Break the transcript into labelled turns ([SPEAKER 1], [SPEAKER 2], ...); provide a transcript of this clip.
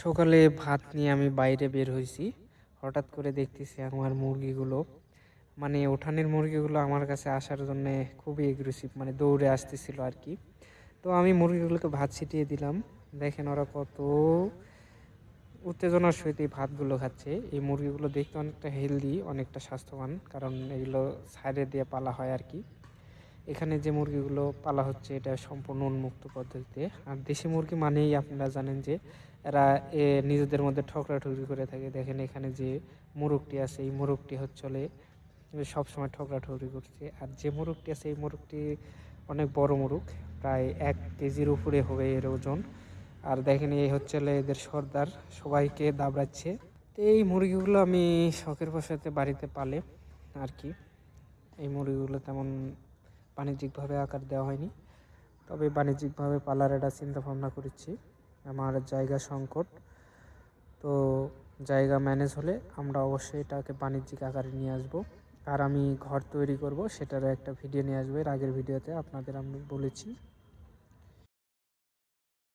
[SPEAKER 1] সকালে ভাত নিয়ে আমি বাইরে বের হইছি। হঠাৎ করে দেখতেছি আমার মুরগিগুলো মানে উঠানের মুরগিগুলো আমার কাছে আসার জন্যে খুবই এগ্রেসিভ মানে দৌড়ে আসতেছিল আরকি। তো আমি মুরগিগুলোকে ভাত ছিটিয়ে দিলাম। দেখেন ওরা কত উত্তেজনার সহিত এই ভাতগুলো খাচ্ছে। এই মুরগিগুলো দেখতে অনেকটা হেলদি, অনেকটা স্বাস্থ্যবান। কারণ এগুলো সাইডে দিয়ে পালা হয় আরকি। এখানে যে মুরগিগুলো পালা হচ্ছে এটা সম্পূর্ণ উন্মুক্ত পদ্ধতিতে। আর দেশি মুরগি মানেই আপনারা জানেন যে এরা নিজেদের মধ্যে ঠগরাঠগরি করে থাকে। দেখেন এখানে যে মোরগটি আছে এই মোরগটি হচ্ছে হলে সবসময় ঠগরাঠগরি করছে। আর যে মোরগটি আছে এই মোরগটি অনেক বড় মোরগ, প্রায় ১ কেজির উপরে হবে এর ওজন। আর দেখেন এই হচ্ছে হলো এদের সর্দার, সবাইকে দাবড়াচ্ছে। তো এই মুরগিগুলো আমি শখের বশতে বাড়িতে পালে আরকি। এই মুরগিগুলো তেমন বাণিজ্যিকভাবে আকার দেওয়া হয়নি। তবে বাণিজ্যিকভাবে পালার একটা চিন্তাভাবনা করেছি। আমার জায়গা সংকট। তো জায়গা ম্যানেজ হলে আমরা অবশ্যই এটাকে বাণিজ্যিক আকারে নিয়ে আসবো। আর আমি ঘর তৈরি করব সেটারও একটা ভিডিও নিয়ে আসবো। এর আগের ভিডিওতে আপনাদের আমি বলেছি।